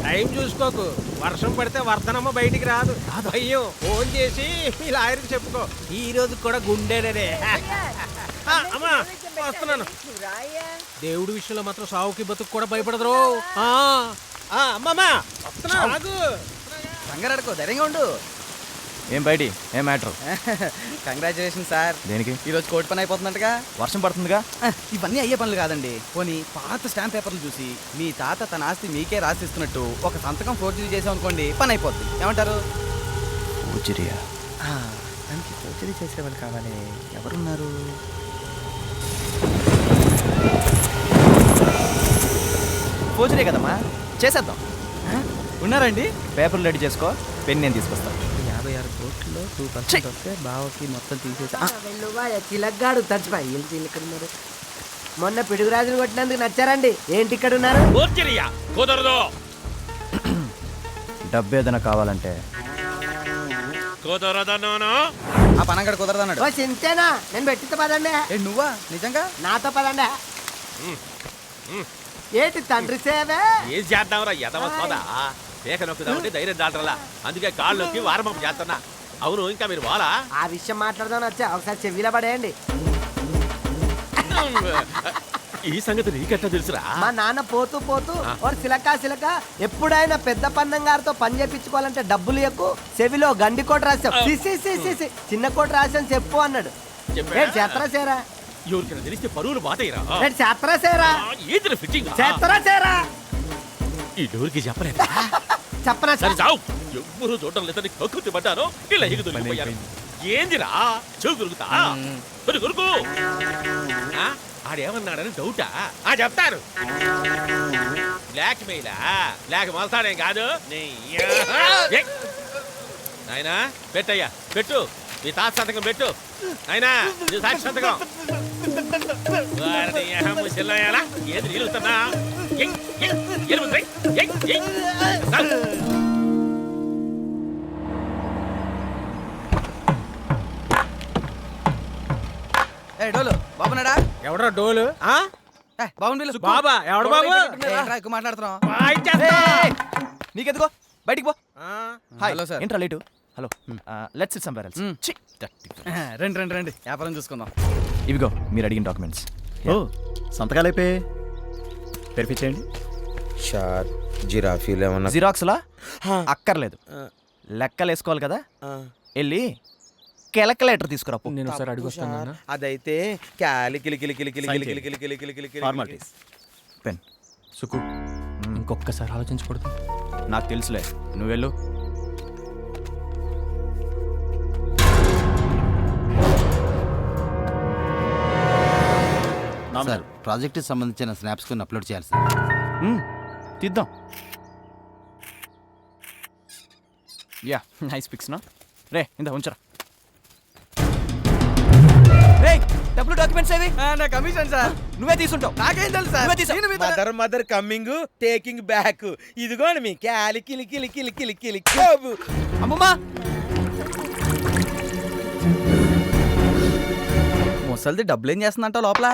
Time చూసుకోకు, వర్షం పడితే వర్ధనమ్మ బయటికి రాదు. అయ్యో ఫోన్ చేసి మీ లాయర్కి చెప్పుకో, ఈ రోజు కూడా గుండెనే. అమ్మా వస్తున్నాను. దేవుడి విషయంలో మాత్రం సావుకి బతుకు కూడా భయపడదురు. అమ్మమ్మా వస్తున్నా, ఆగు. కంగారడుకో, ధైర్యంగా ఉండు. ఏం బయటి ఏం మ్యాటర్? Congratulation sir. దేనికి? ఈరోజు కోర్టు పని అయిపోతుందంటగా. వర్షం పడుతుందిగా. ఇవన్నీ అయ్యే పనులు కాదండి. పోనీ పాత స్టాంప్ పేపర్లు చూసి మీ తాత తన ఆస్తి మీకే రాసిస్తున్నట్టు ఒక సంతకం ఫోర్జరీ చేసాం అనుకోండి, పని అయిపోద్ది. ఏమంటారు? ఫోర్జరీయా? దానికి ఫోర్జరీ చేసేవాళ్ళు కావాలి. ఎవరున్నారు? ఫోర్జరీ కదమ్మా, చేసేద్దాం. ఉన్నారండి? పేపర్లు రెడీ చేసుకో, పెన్ నేను తీసుకొస్తాను. 56 కోట్లలో 2% వస్తే బావకి మొత్తం తీసేసి చిలగ్గాడు తడిచిపోయి చిల్లకడున్నారు. మొన్న పిడుగురాజులు కొట్టినందుకు నచ్చారండి, ఏంటి ఇక్కడ ఉన్నారు? కుదరదు. డబ్బు ఏదైనా కావాలంటే కుదరదన్నాను. ఆ పనంగడు కుదరదన్నాడు. ఓ చింతేనా, నేను పెట్టితే పదండి. నువ్వా? నిజంగా? నాతో పదండి. ఏంటి తండ్రి సేవే? ఏం చేద్దాంరా ఎదవ సోదా, పేక నొక్కుదామంటే ధైర్యం దాటరలా, అందుకే కాళ్ళకి వారమప్ చేస్తున్నా. అవును, ఇంకా మీరు వాలా? ఆ విషయం మాట్లాడదామని వచ్చా, ఒకసారి చెవిలో పడేయండి. ఈ సంగతి నీకెట్టా తెలుసురా? మా నాన్న పోతూ పోతూ వాడు సిలక ఎప్పుడైనా పెద్ద పన్నం గారితో పని చేపించుకోవాలంటే డబ్బులు ఎక్కువ, చెవిలో గండి కోట రాసావు, చిన్న కోట రాసాను చెప్పు అన్నాడు. చేత్తరా సేరా? ఎవరికైనా తెలిస్తే పరువులు బాతయ్యరా. చేత్తరా సేరా? ఏంటి ఫిట్టింగ్? చేత్తరా సేరా? ఈ డోరికి చెప్పలేదు. చెప్పనా? సరే చావు. ఎవ్వరూ చూడడం లేదని కక్కుర్తి పడ్డాను, ఇలా ఎగుదొరికిపోయాను. ఏందిరా చెవు దొరుకుతా కొరుకు? ఆడేమన్నాడని డౌటా? చెప్తారు. బ్లాక్ మెయిలా? బ్లాక్ మొలతాడేం కాదు. నాయనా పెట్టయ్యా, పెట్టు. మీ తాత సంతకం పెట్టు. అయినా నీ సాక్షి సంతకం. ఏది నిలుగుతున్నా? డోలు బాబునాడా? ఎవడరా డోలు? బాబు బాబా ఎవడు బాబు? ఎక్కువ మాట్లాడుతున్నాం. నీకెందుకో, బయటికి పో. Hello sir. ఏంట్రా late? Hello, let's sit somewhere else. రండి రండి రండి, వ్యాపారం చూసుకుందాం. ఇవిగో మీరు అడిగిన డాక్యుమెంట్స్. ఓ సంతకాలు అయిపోయి వెరిఫై చేయండి. షార్ జిరాఫీలు ఏమన్నా? జిరాక్స్లా అక్కర్లేదు, లెక్కలు వేసుకోవాలి కదా. వెళ్ళి క్యాలిక్యులేటర్ తీసుకురా. నేను ఒకసారి అడుగుతాను. అదైతే ఫార్మాలిటీస్. పెన్ సుకు, ఇంకొకసారి ఆలోచించకూడదు. నాకు తెలుసులే, నువ్వు వెళ్ళు. సార్, ప్రాజెక్టుకి సంబంధించిన స్నాప్స్ కొన్ని అప్లోడ్ చేయాలి సార్. తీద్దాం. యా, నైస్ పిక్స్ నా. రే ఇందా ఉంచరా. రే డబ్బులు డాక్యుమెంట్స్ ఏవి? నా కమిషన్ సార్. నువ్వే తీసుంటావు. నాకేం తెలుసు sir? Mother coming taking back. ఇదిగోండి మీ అమ్మమ్మా, ముసలిది డబ్బులు ఏం చేస్తుందంట లోపల?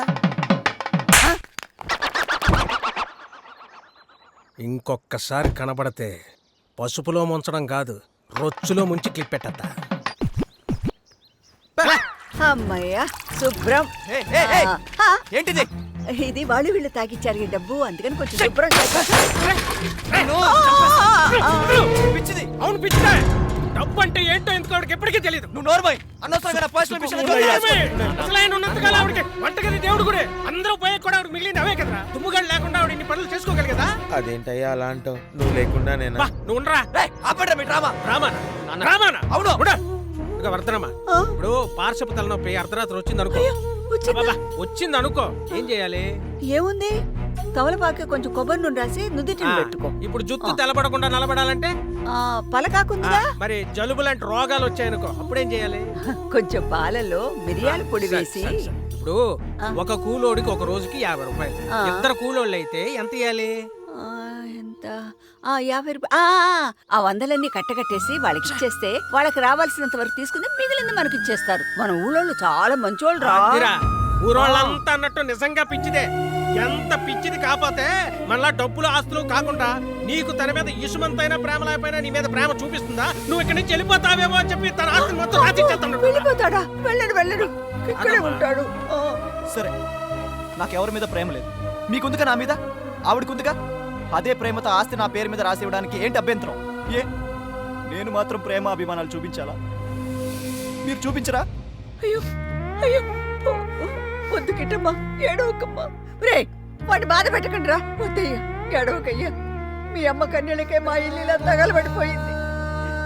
ఇంకొక్కసారి కనబడితే పసుపులో ముంచడం కాదు, రొచ్చులో ముంచి క్లిప్ పెట్టద్దా. అమ్మయ్యా శుభ్రం. ఏంటిది? ఇది వాళ్ళు వీళ్ళు తాగిచ్చారు ఈ డబ్బు, అందుకని కొంచెం శుభ్రం. పిచ్చిది. అవును పిచ్చిదే. డబ్బు అంటే ఏంటో ఎందుకు ఆవిడకి ఎప్పటికీ తెలియదు. నువ్వు నోర్మై అనవసరంగా పర్సనల్ విషయం. అసలు ఆయన ఉన్నంతకాలం ఆవిడకి వంటగది దేవుడు కూడా, అందరూ పోయే కూడా ఆవిడ మిగిలింది అవే కదరా. తుమ్ముగాడు లేకుండా ఆవిడ ఇన్ని పనులు చేసుకోగలిగదా? అదేంటయ్యా అలా అంటావు? నువ్వు లేకుండా నేను నువ్వు ఉండరా. ఆపండి మీ డ్రామా. రామానా? అవును ఇక వర్ధనమ్మా, ఇప్పుడు పార్శ్వపు తలనొప్పి అర్ధరాత్రి వచ్చింది అనుకో. వచ్చింది అనుకో, ఏం చేయాలి? ఏముంది, తమలపాకు కొంచెం కొబ్బరి నూనె రాసి నుదుటిని పెట్టుకో. ఇప్పుడు జుత్తు తెల్లబడకుండా నలబడాలంటే పలకాకుందిగా. మరి జలుబు లాంటి రోగాలు వచ్చాయనుకో, అప్పుడేం చేయాలి? కొంచెం పాలలో మిరియాల పొడి వేసి. ఇప్పుడు ఒక కూలోడికి ఒక రోజుకి 50 రూపాయలు. ఇద్దరు కూలోళ్ళు అయితే ఎంత ఇవ్వాలి? ఎంత? 50 రూపాయలు. ఆ 100లన్నీ కట్టకట్టేసి వాళ్ళకి ఇచ్చేస్తే వాళ్ళకి రావాల్సినంత వరకు తీసుకుని మిగిలింది మనకి ఇచ్చేస్తారు. మన ఊళ్ళో చాలా మంచోళ్ళు రా. ఊరోళ్ళంతా అన్నట్టు నిజంగా పిచ్చిదే. ఎంత పిచ్చిది కాకపోతే మళ్ళా డబ్బులు ఆస్తులు కాకుండా నీకు తన మీద ఇసుమంతైనా ప్రేమ లేకపోయినా నీ మీద ప్రేమ చూపిస్తుందా? నువ్వు ఇక్కడి నుంచి వెళ్ళిపోతావేమో అని చెప్పి తన ఆస్తి మొత్తం రాసిచ్చేస్తాడు. వెళ్ళిపోతాడా? వెళ్ళడు ఇక్కడే ఉంటాడు. సరే, నాకెవరి మీద ప్రేమ లేదు. మీకుందిగా నా మీద, ఆవిడకుందిగా. అదే ప్రేమతో ఆస్తి నా పేరు మీద రాసి ఇవ్వడానికి ఏంటి అభ్యంతరం? నేను మాత్రం ప్రేమ అభిమానాలు చూపించాలా? మీరు చూపించరా? అయ్యో వద్దు కిట్టమ్మా, ఏడవకమ్మా. రే వాడిని బాధ పెట్టకండి రా. వద్దయ్యా, ఏడవకయ్యా. మీ అమ్మ కన్నీళ్ళకే మా ఇల్లు ఇలా తగలబడిపోయింది.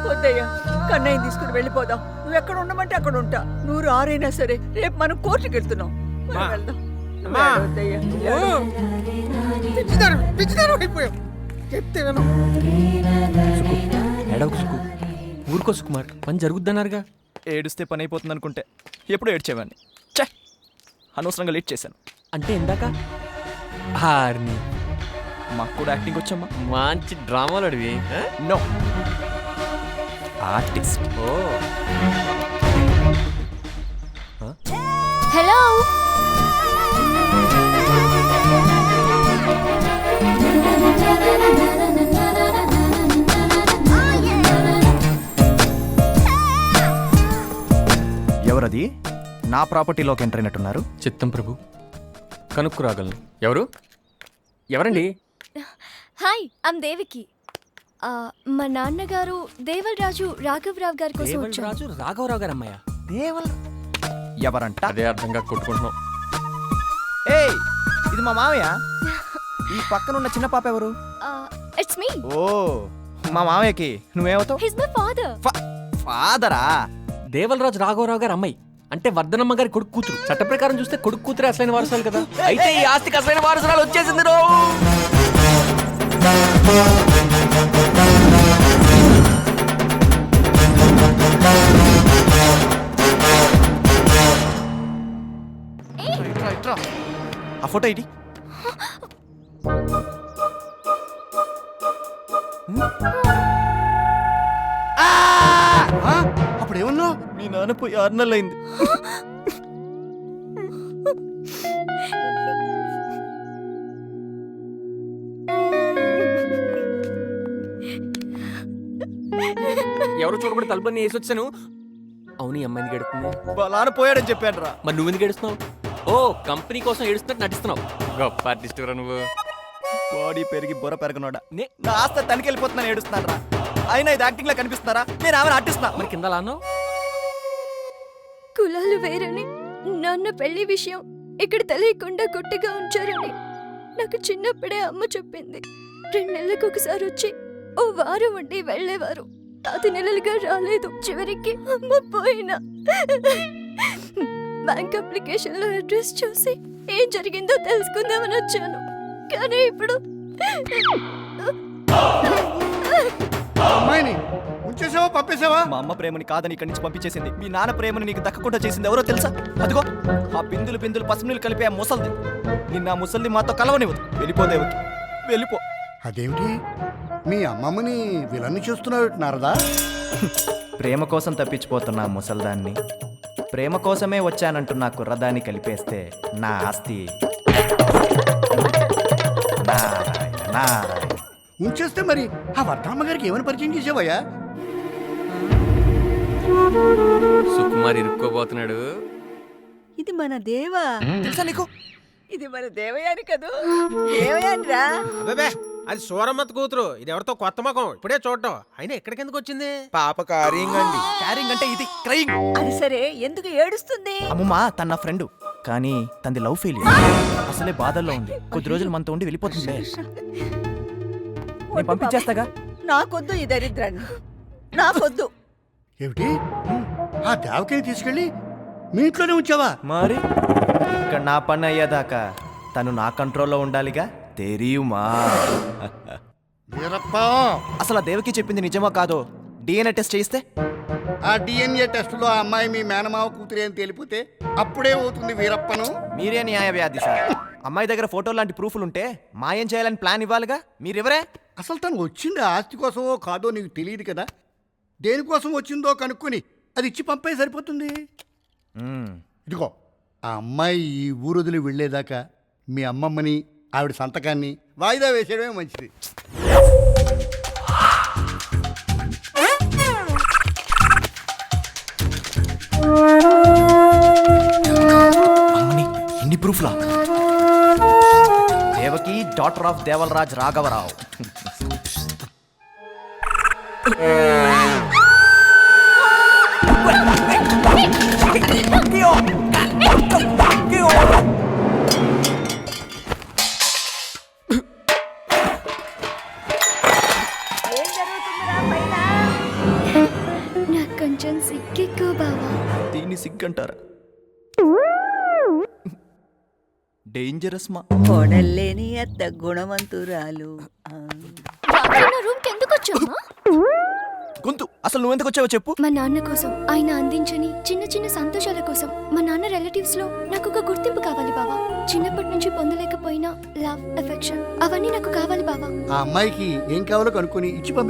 వద్దయ్యా, కన్నయ్య తీసుకుని వెళ్ళిపోదాం. నువ్వు ఎక్కడ ఉండమంటే అక్కడ ఉంటా. నువ్వు రారైనా సరే రేపు మనం కోర్టుకి వెళ్తున్నాం. మనం వెళ్దాం. ఏడవద్దయ్యా. పిచ్చిదారు అయిపోయావు. చెప్తే విను. ఎడవకు సుకు, ఊరుకో సుకుమార్, పని జరుగుద్దన్నారుగా. ఏడుస్తే పని అయిపోతుంది అనుకుంటే ఎప్పుడో ఏడ్చేవాడిని. ఛే, అనవసరంగా లేట్ చేశాను. అంటే ఇందాక హార్ని మాకు కూడా యాక్టింగ్ వచ్చమ్మా. మంచి డ్రామాలు అడివి. No, artist. ఓ హలో, ఎవరది? నా ప్రాపర్టీలోకి ఎంటర్ అయినట్టున్నారు. చిత్తం ప్రభు, కనుక్కు రాగలను. ఎవరండి? హాయ్, ఐమ్ దేవికి. మా నాన్నగారు దేవల్ రాజు రాఘవరావు గారి కోసం వచ్చారు. రాజు రాఘవరావు గారు అమ్మాయ. ఎవరంట? అదే అర్థంగా కొట్టుకుంటున్నాం. ఏయ్, ఇది మా మావయ్య. ఈ పక్కన ఉన్న చిన్న పాప ఎవరు? It's me. ఓ, మా మావయ్యకి నువ్వేమవుతావు? He's my father. ఫాదరా? దేవలరాజు రాఘవరావు గారు అమ్మాయి అంటే వర్ధనమ్మ గారి కొడుకు కూతురు. చట్ట ప్రకారం చూస్తే కొడుకు కూతురే అసలైన వారసురాలు కదా. అయితే ఈ ఆస్తికి అసలైన వారసురాలు వచ్చేసింది రో. ఆ ఫోటో ఇటీ. అప్పుడేమన్నావు? మీ నాన్న పోయి 6 నెలలు అయింది. ఎవరు చూడబడి తలుపుని వేసి వచ్చాను. అవును, ఈ అమ్మాయిని గడుతుంది. నాన్న పోయాడని చెప్పాను రా. మరి నువ్వెందుకు ఏడుస్తున్నావు? ఓ, కంపెనీ కోసం ఏడుస్తున్నట్టు నటిస్తున్నావు. గొప్ప ఆర్టిస్ట్ రా నువ్వు. బాడీ పెరిగి బొర పెరగనోడా. నా ఆస్తి తనకి వెళ్ళిపోతున్నాను ఏడుస్తున్నాను రా. అయినా ఇది యాక్టింగ్ లా కనిపిస్తున్నారా? నేను ఆమె ఆర్టిస్ట్నా? మరి కింద అలా అన్నావు. కులాలు వేరని, నాన్న పెళ్లి విషయం ఇక్కడ తెలియకుండా గుట్టుగా ఉంచారని నాకు చిన్నప్పుడే అమ్మ చెప్పింది. 2 నెలలకు ఒకసారి వచ్చి ఓ వారం ఉండి వెళ్ళేవారు. 10 నెలలుగా రాలేదు. చివరికి అమ్మ పోయినా బ్యాంక్ అప్లికేషన్ లో అడ్రస్ చూసి ఏం జరిగిందో తెలుసుకుందామని వచ్చాను. కానీ ఇప్పుడు అమ్మాయిని ఉంచేసావా, పంపేసావా? మా అమ్మ ప్రేమని కాదని ఇక్కడి నుంచి పంపించేసింది. మీ నాన్న ప్రేమని నీకు దక్కకుండా చేసింది ఎవరో తెలుసా? అదిగో ఆ బిందులు పసుపునీళ్ళు కలిపి ఆ ముసల్ది. నిన్న ఆ ముసల్ది మాతో కలవనివ్వదు. వెళ్ళిపోదేవకి, వెళ్ళిపో. అదేమిటి, మీ అమ్మమ్మని విలన్ని చేస్తున్నావు నారదా? ప్రేమ కోసం తప్పించిపోతున్నా ముసల్దాన్ని ప్రేమ కోసమే వచ్చానంటున్నా కుర్రదాన్ని కలిపేస్తే నా ఆస్తి నారాయణ. ఉంచేస్తే మరి ఆ వర్ధమ్మ గారికి ఏమని పరిచయం చేసావయ్యా? సుకుమార్ ఇరుక్కోబోతున్నాడు. ఇది మన దేవా. తెలుసా నీకు? ఇది మన దేవయాని కదూ. దేవయాని రా. అబ్బే, అది సూరమ్మత్ కూతురు. ఇది ఎవరితో కొత్త ముఖం ఇప్పుడే చూడటం. అయినా ఎక్కడికి ఎందుకు వచ్చింది? పాప కారింగ్ అండి. క్యారింగ్ అంటే ఇది క్రైమ్. అది సరే, ఎందుకు ఏడుస్తుంది? అమ్మమ్మ తన నా ఫ్రెండ్, కానీ తంది లవ్ ఫెయిలియర్. అసలే బాధల్లో ఉంది. కొద్ది రోజులు మనతో ఉండి వెళ్ళిపోతుంది. నేను పంపించేస్తాగా. నాకొద్దు ఈ దరిద్రాన్ని, నాకొద్దు. ఏమిటి, ఆ దేవకిని తీసుకెళ్ళి మీ ఇంట్లోనే ఉంచావా? మరి ఇక్కడ నా పని అయ్యేదాకా తను నా కంట్రోల్లో ఉండాలిగా. తెరియుమా? వీరప్ప, అసలు ఆ దేవకి చెప్పింది నిజమో కాదో డిఎన్ఏ టెస్ట్ చేయిస్తే? ఆ డిఎన్ఏ టెస్టులో ఆ అమ్మాయి మీ మేనమావ కూతురే అని తెలిపితే అప్పుడే అవుతుంది వీరప్పను. మీరే న్యాయ వ్యాధి సార్. అమ్మాయి దగ్గర ఫోటో లాంటి ప్రూఫ్లు ఉంటే మాయం చేయాలని ప్లాన్ ఇవ్వాలిగా. మీరెవరే? అసలు తను వచ్చింది ఆస్తి కోసమో కాదో నీకు తెలియదు కదా. దేనికోసం వచ్చిందో కనుక్కొని అది ఇచ్చి పంపే సరిపోతుంది. ఇదిగో ఆ అమ్మాయి ఈ ఊరు వదిలి వెళ్ళేదాకా మీ అమ్మమ్మని ఆవిడ సంతకాన్ని వాయిదా వేసేయడమే మంచిది. అమ్మని ఎన్ని ప్రూఫ్లా? దేవకి డాటర్ ఆఫ్ దేవలరాజ్ రాఘవరావు. ఏం జరుగుతుందిరా పైన? నాకు కొంచెం సిగ్గెక్కువ బావా. దీన్ని సిగ్గంటారా? డేంజరస్ మా. కోడల్లేని అత్త గుణవంతురాలు. రాత్రి నా రూమ్కి ఎందుకు వచ్చావా? గొంతు అసలు నువ్వెందుకు వచ్చావో చెప్పు. మా నాన్న కోసం, ఆయన అందించని చిన్న చిన్న సంతోషాల కోసం. మా నాన్న రిలేటివ్స్ లో నాకు ఒక గుర్తింపు కావాలి బావా. చిన్నప్పటి నుంచి పొందలేకపోయినా లవ్, ఎఫెక్షన్ అవన్నీ నాకు కావాలి బావా. ఆ అమ్మాయికి ఏం కావాలో కనుక్కొని ఇచ్చి